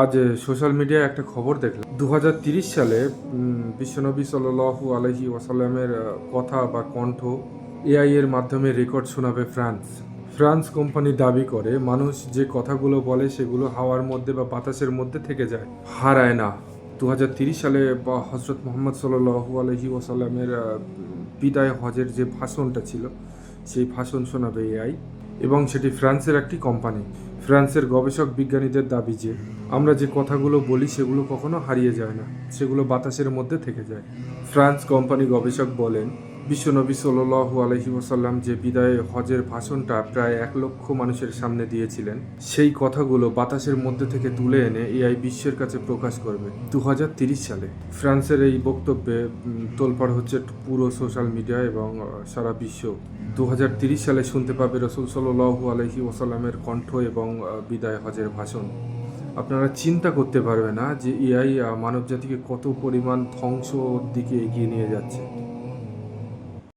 আজ সোশ্যাল মিডিয়ায় একটা খবর দেখলাম 2030 সালে বিশ্বনবী সাল্লাল্লাহু আলাইহি ওয়াসাল্লামের কথা বা কণ্ঠ এআই এর মাধ্যমে রেকর্ড শোনাবে ফ্রান্স। ফ্রান্স কোম্পানি দাবি করে মানুষ যে কথাগুলো বলে সেগুলো হাওয়ার মধ্যে বা বাতাসের মধ্যে থেকে যায়, হারায় না। 2030 সালে বা হজরত মোহাম্মদ সাল্লাল্লাহু আলাইহি ওয়াসাল্লামের বিদায় হজের যে ভাষণটা ছিল সেই ভাষণ শোনাবে এআই, এবং সেটি ফ্রান্সের একটি কোম্পানি। ফ্রান্সের গবেষক বিজ্ঞানীদের দাবি যে আমরা যে কথাগুলো বলি সেগুলো কখনো হারিয়ে যায় না, সেগুলো বাতাসের মধ্যে থেকে যায়। ফ্রান্স কোম্পানি গবেষক বলেন, বিশ্বনবী সাল্লাল্লাহু আলাইহি ওয়াসাল্লাম যে বিদায় হজের ভাষণটা প্রায় 1 লক্ষ মানুষের সামনে দিয়েছিলেন, সেই কথাগুলো বাতাসের মধ্যে থেকে তুলে এনে এআই বিশ্বের কাছে প্রকাশ করবে 2030 সালে। ফ্রান্সের এই বক্তব্যে তোলপাড় হচ্ছে পুরো সোশ্যাল মিডিয়া এবং সারা বিশ্ব। 2030 সালে শুনতে পাবে রাসূল সাল্লাল্লাহু আলাইহি ওয়াসাল্লামের কণ্ঠ এবং বিদায় হজের ভাষণ। আপনারা চিন্তা করতে পারবে না যে এআই মানবজাতিকে কত পরিমাণ ধ্বংসর দিকে এগিয়ে নিয়ে যাচ্ছে।